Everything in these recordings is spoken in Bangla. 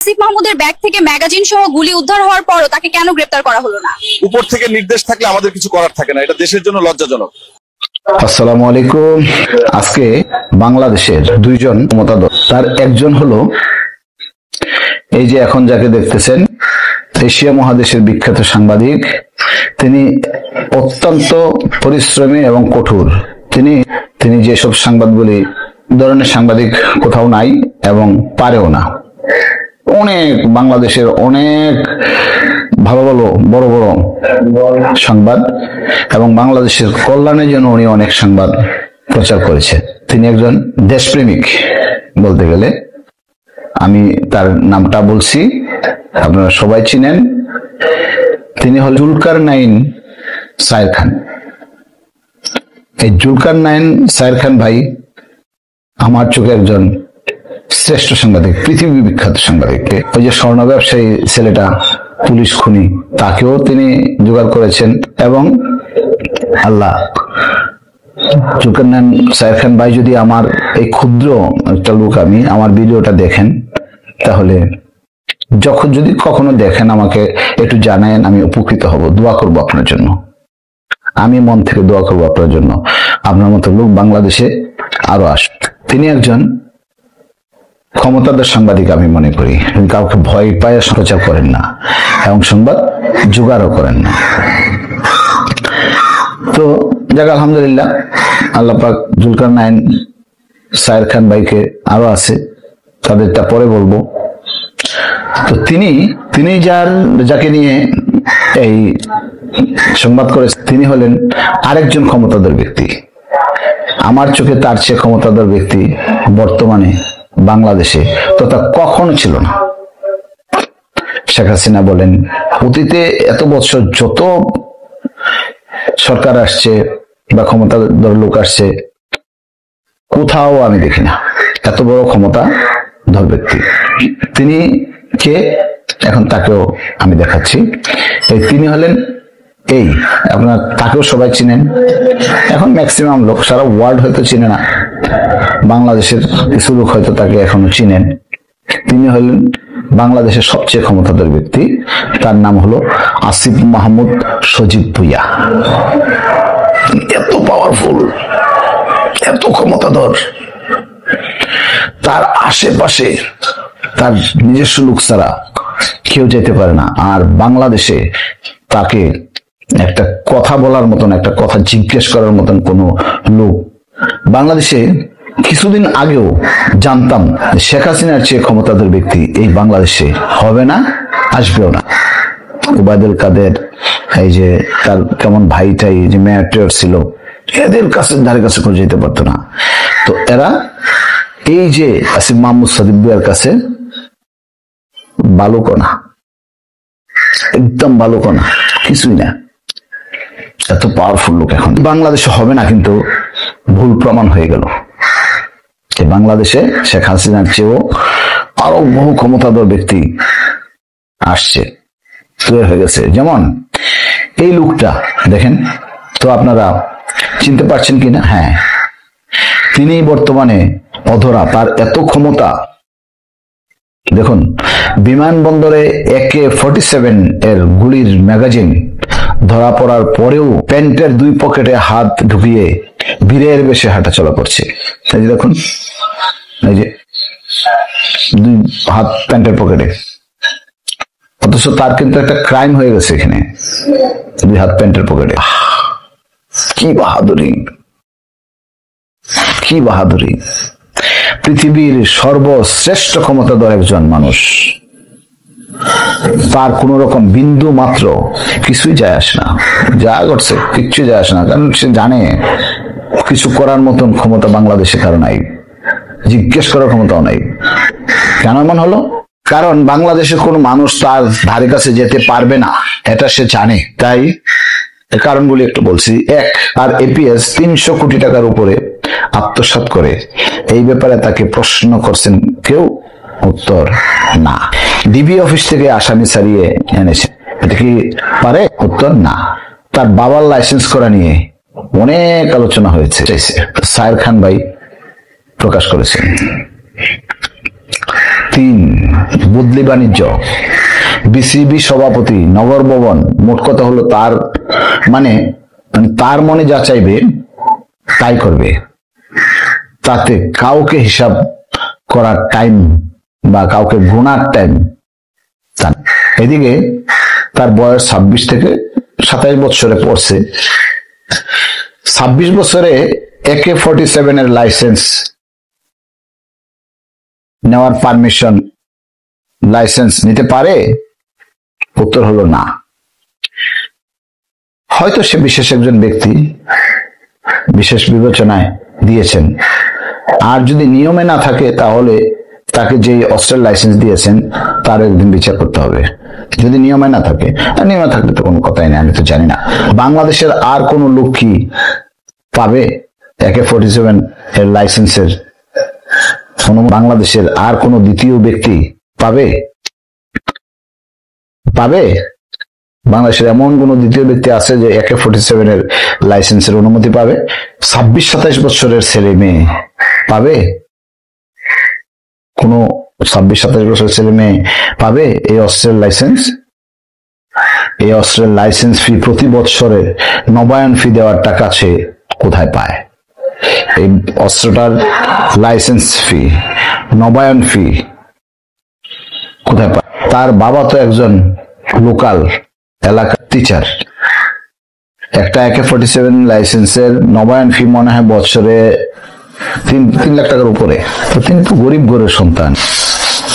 আসিফ মাহমুদের ব্যাগ থেকে ম্যাগাজিন সহ গুলি উদ্ধার হওয়ার পরও তাকে কেন গ্রেপ্তার করা হলো না? উপর থেকে নির্দেশ থাকলে আমাদের কিছু করার থাকে না, এটা দেশের জন্য লজ্জাজনক। আসসালামু আলাইকুম। আজকে বাংলাদেশের দুইজন ক্ষমতাধর, তার একজন হলো এই যে এখন যাকে দেখতেছেন, এশিয়া মহাদেশের বিখ্যাত সাংবাদিক। তিনি অত্যন্ত পরিশ্রমী এবং কঠোর। তিনি যেসব সাংবাদগুলি ধরনের সাংবাদিক কোথাও নাই এবং পারেও না। অনেক বাংলাদেশের অনেক ভালো ভালো বড় বড় সংবাদ এবং বাংলাদেশের কল্যাণের জন্য উনি অনেক সংবাদ প্রচার করেছে। তিনি একজন দেশপ্রেমিক বলতে গেলে। আমি তার নামটা বলছি, আপনারা সবাই চিনেন। তিনি হল জুলকারনাইন সায়ের খান। এই জুলকারনাইন সায়ের খান ভাই আমার চোখে একজন শ্রেষ্ঠ সাংবাদিক, পৃথিবী বিখ্যাত সাংবাদিক। ওই যে স্বর্ণ ব্যবসায়ী ছেলেটা, পুলিশ খুনি, তাকেও তিনি জোগাড় করেছেন। এবং আল্লাহ, জুলকারনাইন সায়ের খান ভাই যদি আমার এই ক্ষুদ্র একটা লোক, আমার ভিডিওটা দেখেন, তাহলে যদি কখনো দেখেন আমাকে একটু জানায়েন, আমি উপকৃত হব। দোয়া করবো আপনার জন্য, আমি মন থেকে দোয়া করবো আপনার জন্য। আপনার মতো লোক বাংলাদেশে আরো আসুক। তিনি একজন ক্ষমতাধর সাংবাদিক আমি মনে করি। কাউকে ভয় পায় প্রচার করেন না এবং সংবাদ জোগাড়ও করেন না। তো যাক, আলহামদুলিল্লাহ, আল্লাহ পাক জুলকারনাইন সায়ের খান ভাইকে আরো আছে, তাদেরটা পরে বলবো। তো তিনি যাকে নিয়ে এই সংবাদ করে, তিনি হলেন আরেকজন ক্ষমতাধর ব্যক্তি। আমার চোখে তার চেয়ে ক্ষমতাধর ব্যক্তি বর্তমানে বাংলাদেশে তথা কখনো ছিল না। শেখ হাসিনা বলেন, অতীতে এত বছর যত সরকার আসছে বা ক্ষমতাধর লোক আসছে, কোথাও আমি দেখি না এত বড় ক্ষমতাধর ব্যক্তি। তিনি কে, এখন তাকেও আমি দেখাচ্ছি। তিনি হলেন আপনার, তাকেও সবাই চিনেন। এখন ম্যাক্সিমাম লোক, সারা ওয়ার্ল্ড হয়তো চিনে না, বাংলাদেশের কিছু লোক হয়তো তাকে এখনো চিনেন। তিনি হলেন বাংলাদেশের সবচেয়ে ক্ষমতাধর ব্যক্তি। তার নাম হলো আসিফ মাহমুদ সজীব ভুইয়া। এত পাওয়ারফুল, এত ক্ষমতাধর, তার আশেপাশে তার নিজস্ব লোক ছাড়া কেউ যেতে পারে না। আর বাংলাদেশে তাকে একটা কথা বলার মতন, একটা কথা জিজ্ঞেস করার মতন কোন লোক বাংলাদেশে কিছুদিন আগেও জানতাম শেখ হাসিনার চেয়ে ক্ষমতাধর ব্যক্তি এই বাংলাদেশে হবে না, আসবেও না। ওবায়দুল কাদের, এই যে তার কেমন ভাইটাই যে মেয়র ছিল, এদের ধারে কাছে করে যেতে পারতো না। তো এরা এই যে আসিফ মাহমুদ সজীব ভুইয়ার কাছে বালুকণা, একদম বালুকণা, কিছুই না। এত পাওয়ারফুল লোক এখন বাংলাদেশে হবে না, কিন্তু ভুল প্রমাণ হয়ে গেল। বাংলাদেশে শেখ হাসিনার চেয়েও আরো বহু ক্ষমতাধর ব্যক্তি আসছে, তৈরি হয়ে গেছে। যেমন এই লোকটা দেখেন তো, আপনারা চিনতে পারছেন কিনা? হ্যাঁ, তিনি বর্তমানে অধরা, তার এত ক্ষমতা। দেখুন, বিমানবন্দরে AK-47 এর গুলির ম্যাগাজিন ধরা পড়ার পরেও প্যান্টের দুই পকেটে হাত ঢুকিয়ে বীরের বেশে হাঁটাচলা করছে। এই যে দেখুন, এই যে দুই হাত প্যান্টের পকেটে, অথচ তার কিন্তু একটা ক্রাইম হয়ে গেছে এখানে, দুই হাত প্যান্টের পকেটে। কি বাহাদুরি, কি বাহাদুরি! পৃথিবীর সর্বশ্রেষ্ঠ ক্ষমতাধর একজন মানুষ, তার কোন রকম বিন্দু মাত্র কিছুই যায় আসে না। যা ঘটছে কিচ্ছু যায় আসে না, কারণ সে জানে কিছু করার মতন ক্ষমতা বাংলাদেশে কারো নাই, জিজ্ঞেস করার ক্ষমতাও নাই। কেন এমন হলো? কারণ বাংলাদেশের কোন মানুষ তার ধারে কাছে যেতে পারবে না, এটা সে জানে। তাই কারণগুলি একটু বলছি। এক, আর এপিএস 300 কোটি টাকার উপরে আত্মসাৎ করে, এই ব্যাপারে তাকে প্রশ্ন করছেন কেউ? উত্তর না। ডিবি অফিস থেকে আসামি ছাড়িয়ে এনেছে, এটা কি পারে? উত্তর না। তার বাবার লাইসেন্স করা নিয়ে অনেক আলোচনা হয়েছে, সায়ের খান ভাই প্রকাশ করেছেন। 3 বদলি বাণিজ্য, বিসিবি সভাপতি, নগর ভবন। মোট কথা হলো তার মনে যা চাইবে তাই করবে, তাতে কাউকে হিসাব করার টাইম বা কাউকে গুনার টাইম। এদিকে তার বয়স 26 থেকে 27 বছরে পড়ছে। 26 বছরে AK-47 এর লাইসেন্স নেওয়ার পারমিশন, লাইসেন্স নিতে পারে? উত্তর হলো না। হয়তো সে বিশেষ একজন ব্যক্তি, বিশেষ বিবেচনায় দিয়েছেন। আর যদি নিয়মে না থাকে তাহলে তাকে যে অস্ত্রের লাইসেন্স দিয়েছেন তার একদিন বিচার করতে হবে, যদি নিয়মে না থাকে। আর নিয়মে থাকলে তো কোনো কথাই নেই, আমি তো জানি না। বাংলাদেশের আর কোন লোক কি পাবে AK-47 এর লাইসেন্সের? বাংলাদেশের আর কোন দ্বিতীয় ব্যক্তি পাবে? বাংলাদেশের এমন কোন দ্বিতীয় ব্যক্তি আছে যে AK-47 এর লাইসেন্সের অনুমতি পাবে? 26-27 বছরের ছেলে মেয়ে পাবে? কোন 26-27 বছরের ছেলে মেয়ে পাবে এই অস্ত্রের লাইসেন্স? এই অস্ত্রের লাইসেন্স ফি, প্রতি বছরে নবায়ন ফি দেওয়ার টাকা সে কোথায় পায়? এই অস্ত্রটার লাইসেন্স ফি, নবায়ন ফি কোথায় পায়? তার বাবা তো একজন লোকাল এলাকার টিচার। একটা AK-47 লাইসেন্সের নবায়ন ফি মনে হয় বছরে 3 লাখ টাকার উপরে। তো তিনি তো গরিব ঘরের সন্তান,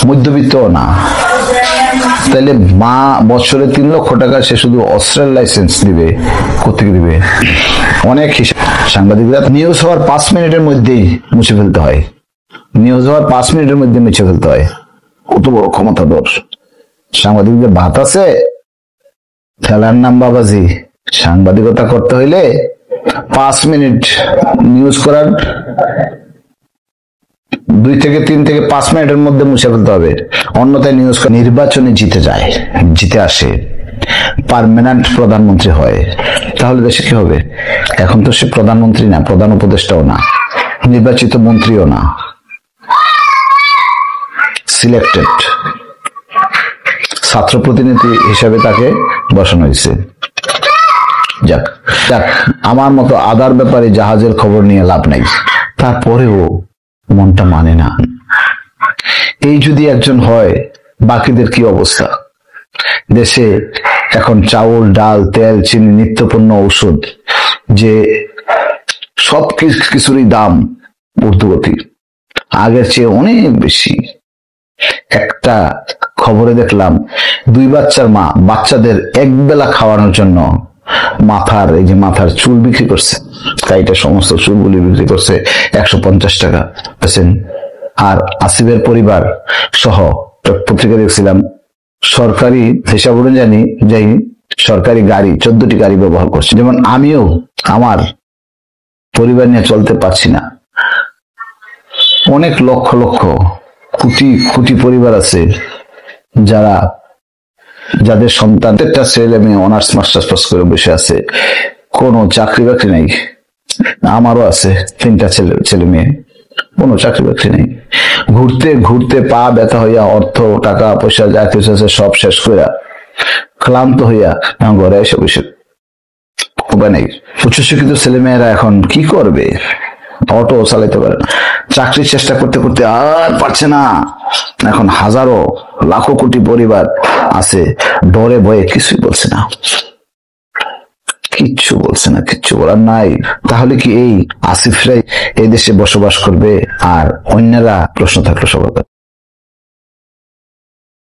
মধ্যবিত্ত না। তাইলে মা বছরে 3 লক্ষ টাকা সে শুধু অস্ত্রের লাইসেন্স দিবে, কোথেকে দিবে? অনেক হিসাব। সাংবাদিকরা নিউজ হওয়ার 5 মিনিটের মধ্যেই মুছে ফেলতে হয়, কত বড় ক্ষমতাধর সাংবাদিকদের। ভাত আছে, খেলার নাম বাবাজি। সাংবাদিকতা করতে হইলে 5 মিনিট নিউজ করার 2 থেকে 3 থেকে 5 মিনিটের মধ্যে মুছে ফেলতে হবে, অন্যথায় নিউজ। নির্বাচনে জিতে আসে, পার্মানেন্ট প্রধানমন্ত্রী হয়, তাহলে দেশে কি হবে? এখন তো সে প্রধানমন্ত্রী না, প্রধান উপদেষ্টাও না, নির্বাচিত মন্ত্রীও না, সিলেক্টেড ছাত্র প্রতিনিধি হিসাবে তাকে বসানো হয়েছে। যাক, আমার মতো আদার ব্যাপারে জাহাজের খবর নিয়ে লাভ নাই, তারপরেও মনটা মানে না। এই যদি একজন হয়, বাকিদের কি অবস্থা? দেশে এখন চাউল, ডাল, তেল, চিনি, নিত্যপণ্য, ঔষধ, যে সব কিছুরই দাম ঊর্ধ্বগতি, আগের চেয়ে অনেক বেশি। একটা খবরে দেখলাম 2 বাচ্চার মা বাচ্চাদের একবেলা খাওয়ানোর জন্য মাথার চুল বিক্রি করছে, কাইটা সমস্ত চুলগুলি বিক্রি করছে 150 টাকা। আর আসিফের পরিবার সহ পত্রিকা দেখছিলাম, সরকারি হিসাব অনুযায়ী সরকারি গাড়ি 14টি গাড়ি ব্যবহার করছে। যেমন আমিও আমার পরিবার নিয়ে চলতে পারছি না। অনেক লক্ষ লক্ষ কোটি পরিবার আছে যাদের সন্তানদের ছেলে মেয়ে অনার্স মাস্টার্স পাস করে বসে আছে, কোনো চাকরি বাকরি নাই। আমারও আছে 3টা ছেলে মেয়ে, কোনো চাকরি বাকরি নেই। ঘুরতে ঘুরতে পা ব্যথা হইয়া, অর্থ টাকা পয়সা যা কিছু আছে সব শেষ করিয়া ক্লান্ত হইয়া ঘরে এসে বসে, উপায় নেই। উচ্চশিক্ষিত ছেলে মেয়েরা এখন কি করবে? অটো চালাইতে পারে না, চাকরির চেষ্টা করতে করতে আর পারছে না। এখন হাজারো লাখো কোটি পরিবার আছে ডরে ভয়ে কিছুই বলছে না, কিচ্ছু বলার নাই। তাহলে কি এই আসিফরাই এই দেশে বসবাস করবে? আর অন্যরা? প্রশ্ন থাকলো সবার।